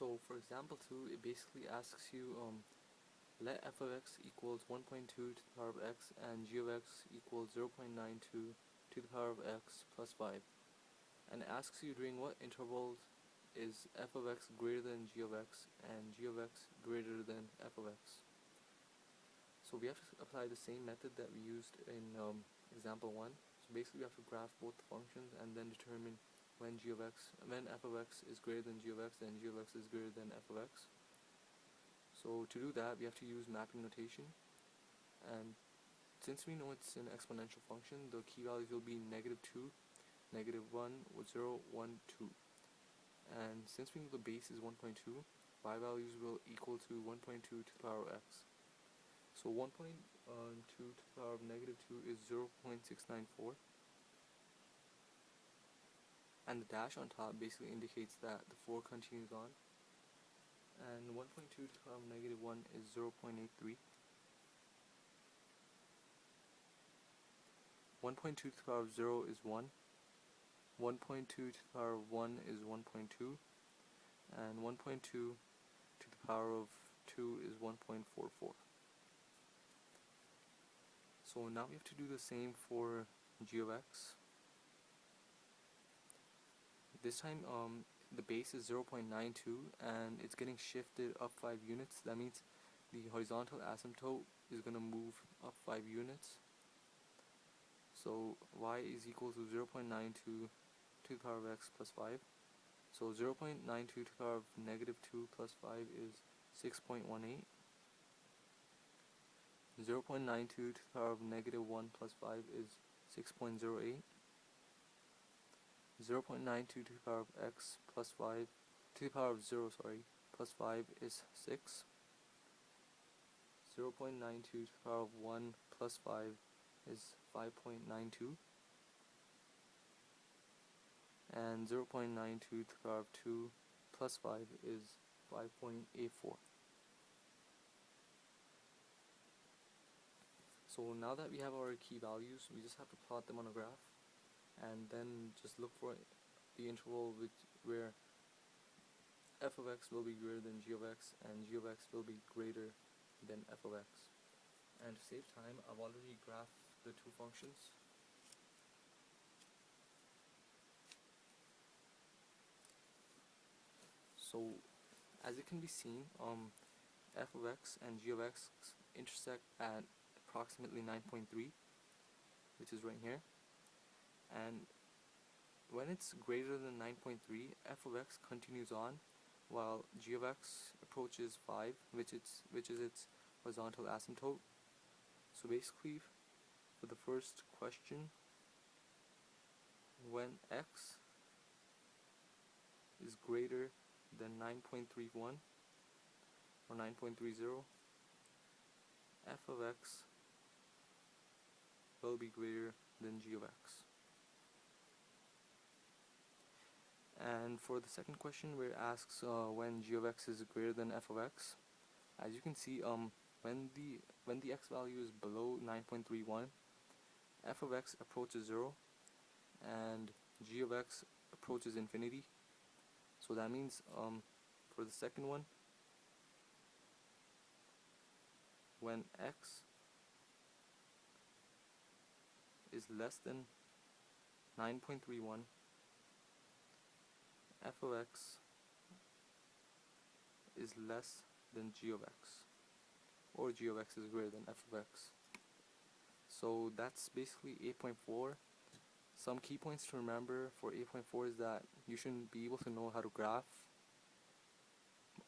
So for example 2, it basically asks you let f of x equals 1.2 to the power of x and g of x equals 0.92 to the power of x plus 5. And it asks you during what intervals is f of x greater than g of x and g of x greater than f of x. So we have to apply the same method that we used in example 1. So basically we have to graph both the functions and then determine when f of x is greater than g of x and g of x is greater than f of x. So to do that we have to use mapping notation, and since we know it's an exponential function, the key values will be -2, -1, 0, 1, 2. And since we know the base is 1.2, y values will equal to 1.2 to the power of x. So 1.2 to the power of -2 is 0.694, and the dash on top basically indicates that the 4 continues on, and 1.2 to the power of -1 is 0.83. 1.2 to the power of 0 is 1, 1.2 to the power of 1 is 1.2, and 1.2 to the power of 2 is 1.44. So now we have to do the same for g of x. This time the base is 0.92 and it's getting shifted up 5 units. That means the horizontal asymptote is going to move up 5 units. So y is equal to 0.92 to the power of x plus 5. So 0.92 to the power of -2 plus 5 is 6.18. 0.92 to the power of -1 plus 5 is 6.08. 0.92 to the power of x plus 5 to the power of 0 plus 5 is 6. 0.92 to the power of 1 plus 5 is 5.92, and 0.92 to the power of 2 plus 5 is 5.84. So now that we have our key values, we just have to plot them on a graph and then just look for the interval where f of x will be greater than g of x and g of x will be greater than f of x. And to save time, I've already graphed the two functions. So as it can be seen, f of x and g of x intersect at approximately 9.3, which is right here, and when it's greater than 9.3, f of x continues on while g of x approaches 5, which is its horizontal asymptote. So basically, for the first question, when x is greater than 9.31 or 9.30, f of x will be greater than g of x. And for the second question, where it asks when g of x is greater than f of x, as you can see, when the x value is below 9.31, f of x approaches 0 and g of x approaches infinity. So that means for the second one, when x is less than 9.31, f of x is less than g of x, or g of x is greater than f of x. So that's basically 8.4. Some key points to remember for 8.4 is that you should be able to know how to graph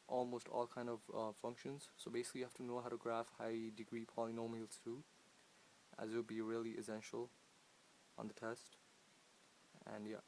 almost all kind of functions. So basically you have to know how to graph high degree polynomials too, as it will be really essential on the test. And yeah.